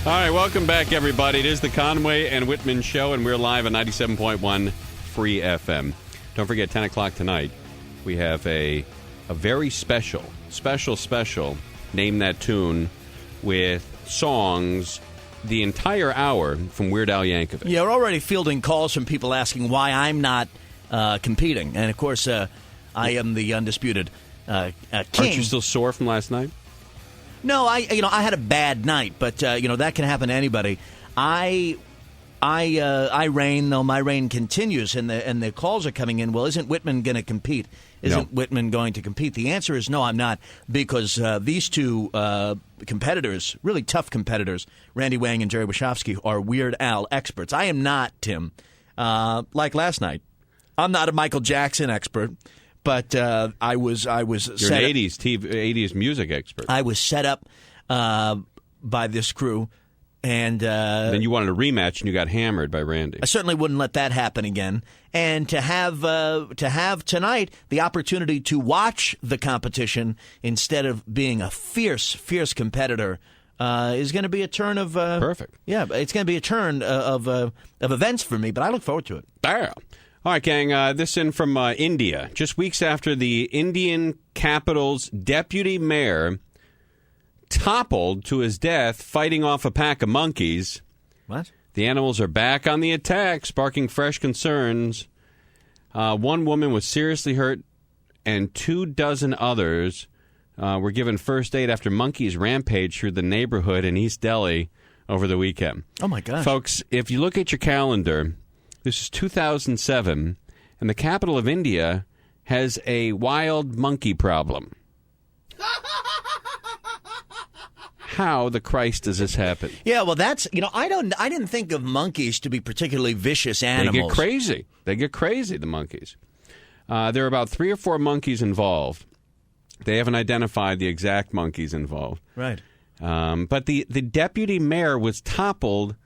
All right, welcome back, everybody. It is the Conway and Whitman Show, and we're live on 97.1 Free FM. Don't forget, 10 o'clock tonight, we have a very special Name That Tune with songs the entire hour from Weird Al Yankovic. Yeah, we're already fielding calls from people asking why I'm not competing. And, of course, I am the undisputed king. Aren't you still sore from last night? No, I had a bad night, but that can happen to anybody. I reign, though my reign continues, and the calls are coming in. Well, isn't Whitman going to compete? Isn't Whitman going to compete? The answer is no, I'm not, because these two competitors, really tough competitors, Randy Wang and Jerry Wachowski, are Weird Al experts. I am not, Tim. Like last night, I'm not a Michael Jackson expert. But I was. You're an 80s music expert. I was set up by this crew, and then you wanted a rematch, and you got hammered by Randy. I certainly wouldn't let that happen again. And to have tonight the opportunity to watch the competition instead of being a fierce competitor is going to be a turn of perfect. Yeah, it's going to be a turn of events for me. But I look forward to it. There. All right, gang, this in from India. Just weeks after the Indian capital's deputy mayor toppled to his death fighting off a pack of monkeys. What? The animals are back on the attack, sparking fresh concerns. One woman was seriously hurt, and 24 others were given first aid after monkeys rampaged through the neighborhood in East Delhi over the weekend. Oh, my gosh. Folks, if you look at your calendar, this is 2007, and the capital of India has a wild monkey problem. How the Christ does this happen? Yeah, well, that's I didn't think of monkeys to be particularly vicious animals. They get crazy. The monkeys. There are about 3 or 4 monkeys involved. They haven't identified the exact monkeys involved. Right. But the deputy mayor was toppled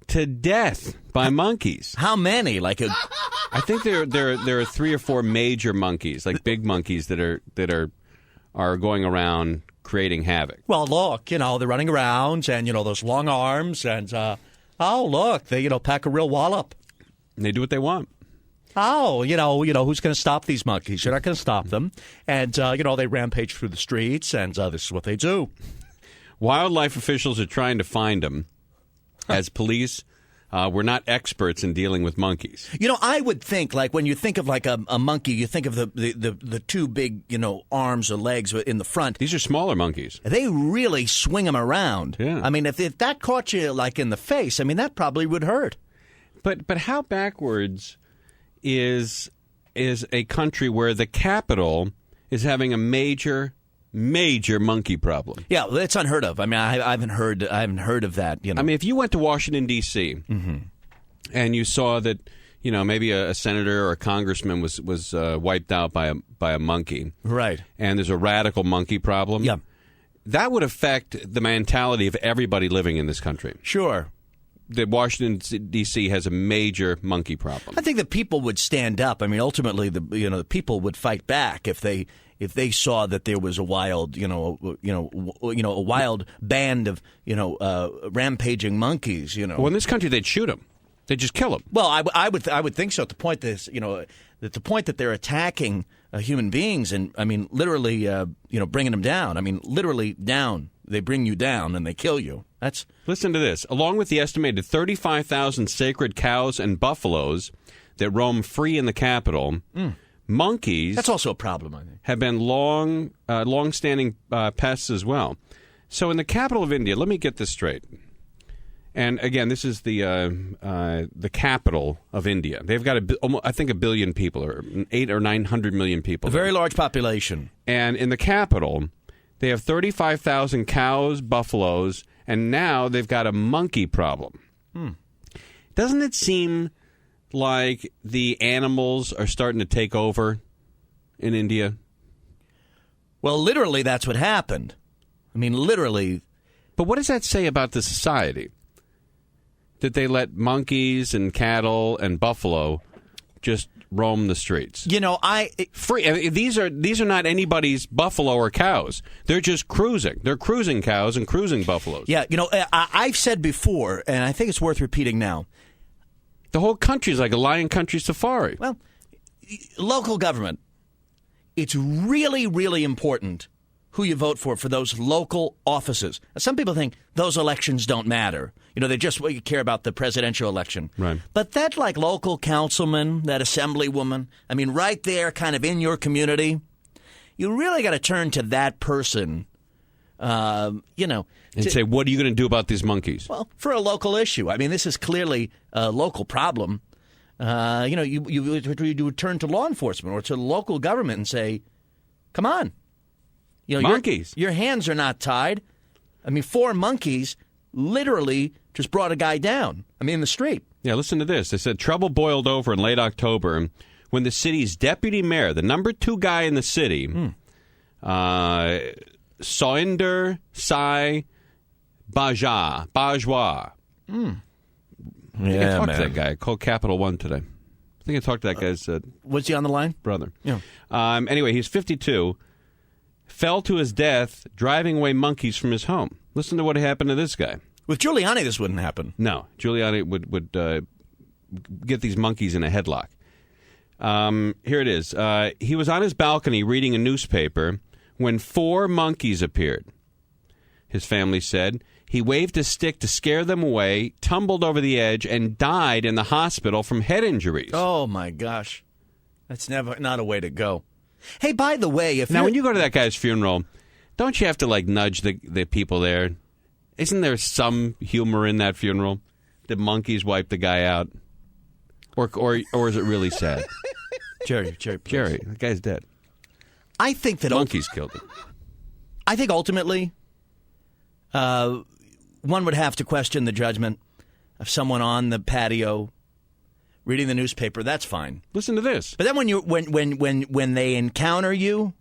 to death by monkeys. How many? I think there are 3 or 4 major monkeys, like big monkeys that are going around creating havoc. Well, look, they're running around, and those long arms, and look, they pack a real wallop. And they do what they want. Oh, who's going to stop these monkeys? You're not going to stop them, and they rampage through the streets, and this is what they do. Wildlife officials are trying to find them. As police, we're not experts in dealing with monkeys. I would think, when you think of a monkey, you think of the 2 big, arms or legs in the front. These are smaller monkeys. They really swing them around. Yeah. I mean, if that caught you in the face, that probably would hurt. But how backwards is a country where the capital is having a major monkey problem? Yeah, it's unheard of. I haven't heard of that. If you went to Washington D.C. and you saw that, maybe a senator or a congressman was wiped out by a monkey, right? And there's a radical monkey problem. Yeah, that would affect the mentality of everybody living in this country. Sure. That Washington D.C. has a major monkey problem. I think the people would stand up. Ultimately, the people would fight back if they saw that there was a wild, a wild band of, rampaging monkeys. Well, in this country, they'd shoot them. They'd just kill them. Well, I would think so. At the point that they're attacking human beings and literally, bringing them down. Literally down. They bring you down and they kill you. Listen to this. Along with the estimated 35,000 sacred cows and buffaloes that roam free in the capital. Monkeys. That's also a problem, I think. Have been long-standing pests as well. So in the capital of India, let me get this straight. And again, this is the capital of India. They've got I think 1 billion people, or 800 or 900 million people. A very large population. And in the capital, they have 35,000 cows, buffaloes, and now they've got a monkey problem. Doesn't it seem like the animals are starting to take over in India? Well, literally, that's what happened. Literally. But what does that say about the society? That they let monkeys and cattle and buffalo just roam the streets. Free. I mean, these are not anybody's buffalo or cows. They're just cruising. They're cruising cows and cruising buffaloes. Yeah, I've said before, and I think it's worth repeating now. The whole country is like a lion country safari. Well, local government, it's really, really important who you vote for those local offices. Now, some people think those elections don't matter. They just care about the presidential election. Right. But that local councilman, that assemblywoman, right there kind of in your community, you really got to turn to that person, and say, what are you going to do about these monkeys? Well, for a local issue. This is clearly a local problem. You would turn to law enforcement or to the local government and say, come on. Monkeys. Your hands are not tied. 4 monkeys literally just brought a guy down. In the street. Yeah, listen to this. They said trouble boiled over in late October when the city's deputy mayor, the number 2 guy in the city, Soinder Sai Bajwa. I think I talked to that guy. I called Capital One today. I think I talked to that guy's was he on the line? Brother. Yeah. Anyway, he's 52. Fell to his death driving away monkeys from his home. Listen to what happened to this guy. With Giuliani, this wouldn't happen. No. Giuliani would get these monkeys in a headlock. Here it is. He was on his balcony reading a newspaper when 4 monkeys appeared. His family said he waved a stick to scare them away, tumbled over the edge, and died in the hospital from head injuries. Oh, my gosh. That's not a way to go. Hey, by the way, when you go to that guy's funeral, don't you have to nudge the people there? Isn't there some humor in that funeral? Did monkeys wipe the guy out, or is it really sad? Jerry, the guy's dead. I think that monkeys killed him. I think ultimately, one would have to question the judgment of someone on the patio reading the newspaper. That's fine. Listen to this. But then when they encounter you,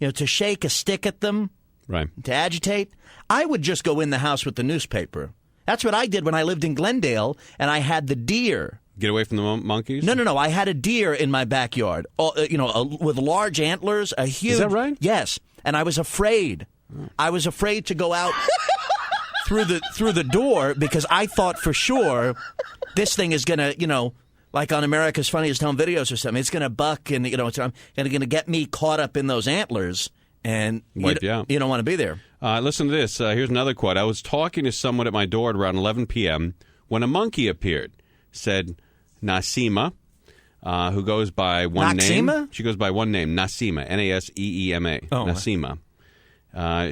to shake a stick at them, right, to agitate, I would just go in the house with the newspaper. That's what I did when I lived in Glendale, and I had the deer. Get away from the monkeys? No. I had a deer in my backyard, with large antlers, a huge... Is that right? Yes, and I was afraid. I was afraid to go out through the door because I thought for sure this thing is going to, like on America's Funniest Home Videos or something, it's going to buck and, it's going to get me caught up in those antlers, and wipe you out. You don't want to be there. Listen to this. Here's another quote. I was talking to someone at my door at around 11 p.m. when a monkey appeared, said Nasima, who goes by one name. She goes by one name, Nasima, Naseema. Oh, Nasima.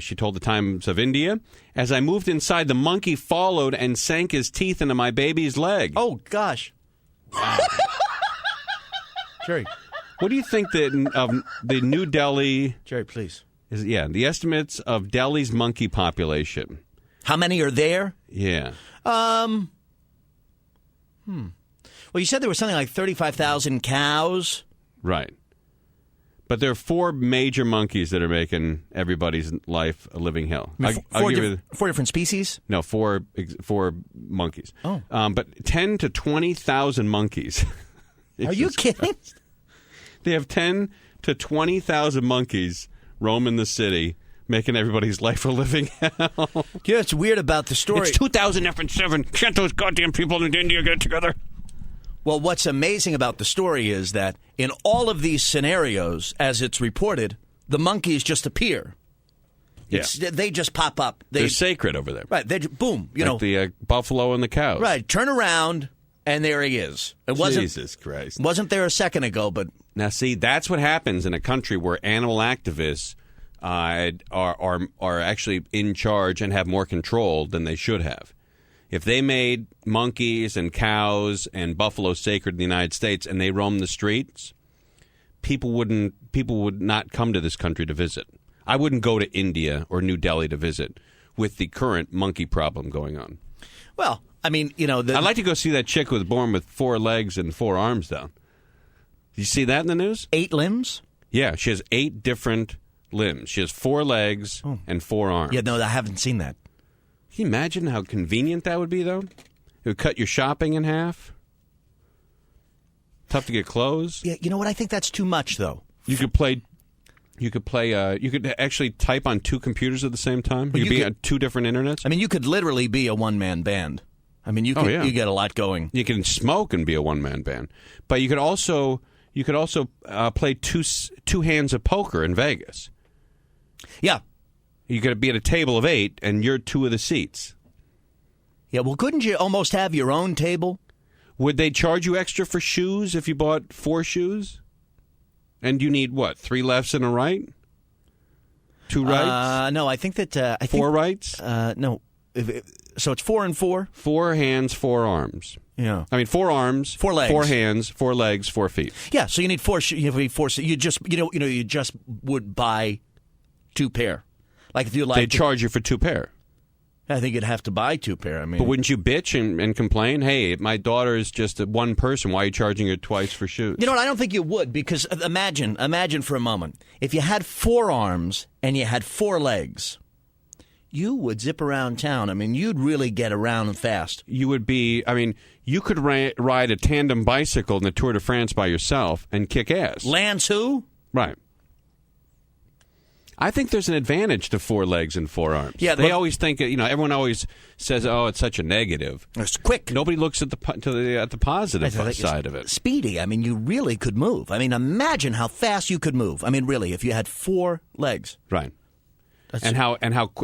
She told the Times of India, as I moved inside, the monkey followed and sank his teeth into my baby's leg. Oh, gosh. Wow. Jerry. What do you think of the New Delhi... Jerry, please. The estimates of Delhi's monkey population. How many are there? Yeah. Well, you said there was something like 35,000 cows. Right. But there are 4 major monkeys that are making everybody's life a living hell. Four different species? No, 4 monkeys. Oh. But 10 to 20,000 monkeys. Are you kidding? They have 10 to 20,000 monkeys roaming the city, making everybody's life a living hell. Yeah, it's weird about the story. It's 2007. Can't those goddamn people in India get together? Well, what's amazing about the story is that in all of these scenarios, as it's reported, the monkeys just appear. Yeah. They just pop up. They're sacred over there. Right. Boom. The buffalo and the cows. Right. Turn around, and there he is. Jesus Christ. Wasn't there a second ago, but... Now, see, that's what happens in a country where animal activists are actually in charge and have more control than they should have. If they made monkeys and cows and buffalo sacred in the United States and they roamed the streets, people would not come to this country to visit. I wouldn't go to India or New Delhi to visit with the current monkey problem going on. Well, I mean, I'd like to go see that chick who was born with 4 legs and 4 arms down. Did you see that in the news? 8 limbs? Yeah, she has 8 different limbs. She has 4 legs and 4 arms. Yeah, no, I haven't seen that. Can you imagine how convenient that would be, though? It would cut your shopping in half. Tough to get clothes. Yeah, you know what? I think that's too much, though. You could play. You could actually type on two computers at the same time. You could be on two different internets. I mean, you could literally be a one-man band. I mean, you get a lot going. You can smoke and be a one-man band, but you could also play two hands of poker in Vegas. Yeah, you could be at a table of 8, and you're 2 of the seats. Yeah, well, couldn't you almost have your own table? Would they charge you extra for shoes if you bought 4 shoes? And you need, what, 3 lefts and a right? 2 rights? No, I think that... 4 rights? No. So it's 4 and 4? 4 hands, 4 arms. Yeah. I mean, 4 arms, 4 legs, 4 hands, 4 legs, 4 feet. Yeah, so you need 4... You just would buy 2 pair. Like if you like... They'd charge you for 2 pair. I think you'd have to buy 2 pair. I mean, but wouldn't you bitch and complain? Hey, my daughter is just one person. Why are you charging her twice for shoes? You know what? I don't think you would, because imagine for a moment, if you had 4 arms and you had 4 legs, you would zip around town. I mean, you'd really get around fast. You would be. I mean, you could ride a tandem bicycle in the Tour de France by yourself and kick ass. Lance who? Right. I think there's an advantage to 4 legs and 4 arms. Yeah, they always think, everyone always says, "Oh, it's such a negative." It's quick. Nobody looks at the positive side of it. Speedy. I mean, you really could move. I mean, imagine how fast you could move. I mean, really, if you had 4 legs. Right. And how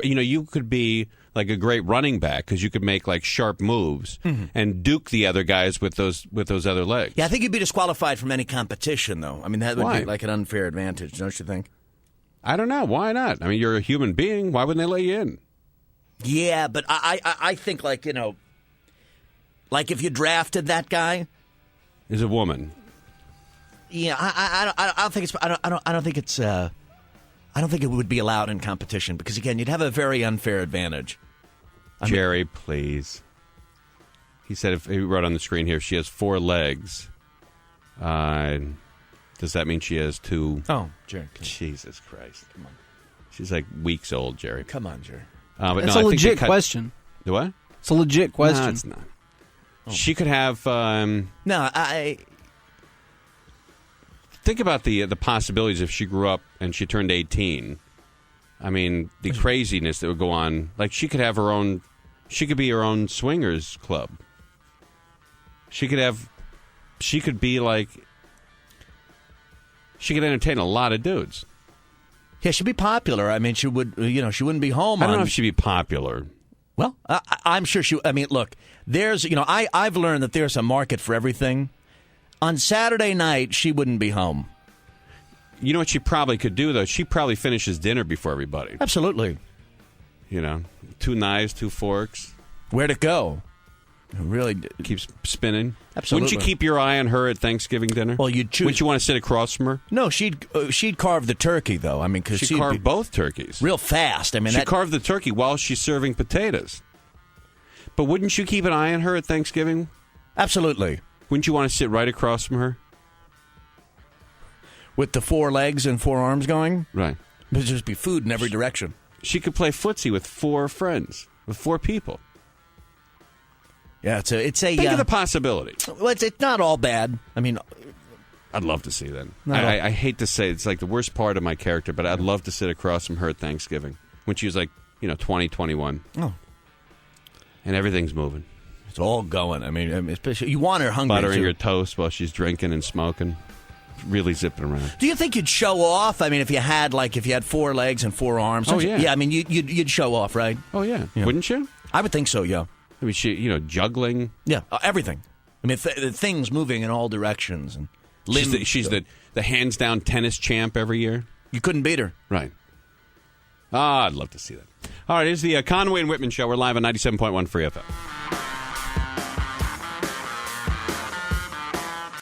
you could be like a great running back because you could make like sharp moves and duke the other guys with those other legs. Yeah, I think you'd be disqualified from any competition, though. I mean, that would be like an unfair advantage, don't you think? I don't know. Why not? I mean, you're a human being. Why wouldn't they let you in? Yeah, but I think like if you drafted that guy, is a woman. Yeah, I don't think it's I don't think it's I don't think it would be allowed in competition because again, you'd have a very unfair advantage. Jerry, please. He said he wrote on the screen here. She has 4 legs. Does that mean she has 2? Oh, Jerry. Jesus Christ. Come on. She's like weeks old, Jerry. Come on, Jerry. But That's a legit question. The what? It's a legit question. No, it's not. Oh. She could have... No, I... Think about the possibilities if she grew up and she turned 18. I mean, the craziness that would go on. Like, she could have her own... She could be her own swingers club. She could be like... She could entertain a lot of dudes. Yeah, she'd be popular. I mean, she would. She wouldn't be home. I don't know if she'd be popular. Well, I'm sure she. I mean, look, there's. I've learned that there's a market for everything. On Saturday night, she wouldn't be home. You know what she probably could do though? She probably finishes dinner before everybody. Absolutely. 2 knives, 2 forks. Where'd it go? It really keeps spinning. Absolutely. Wouldn't you keep your eye on her at Thanksgiving dinner? Well, you'd choose. Wouldn't you want to sit across from her? No, she'd carve the turkey though. I mean, because she'd carve both turkeys real fast. I mean, she'd carve the turkey while she's serving potatoes. But wouldn't you keep an eye on her at Thanksgiving? Absolutely. Wouldn't you want to sit right across from her? With the 4 legs and 4 arms going? Right. There'd just be food in every direction. She could play footsie with 4 friends, with 4 people. Yeah, it's a. Think of the possibility. Well, it's not all bad. I mean, I'd love to see that. I hate to say it's like the worst part of my character, but I'd love to sit across from her at Thanksgiving when she was like 20, 21. Oh, and everything's moving. It's all going. I mean, especially you want her hungry. Buttering her toast while she's drinking and smoking, really zipping around. Do you think you'd show off? I mean, if you had 4 legs and 4 arms. Oh yeah. Yeah, I mean, you'd show off, right? Oh yeah. Wouldn't you? I would think so. Yeah. I mean, she, juggling. Yeah, everything. I mean, things moving in all directions. And she's the hands-down tennis champ every year. You couldn't beat her. Right. I'd love to see that. All right, here's the Conway and Whitman Show. We're live on 97.1 Free FM.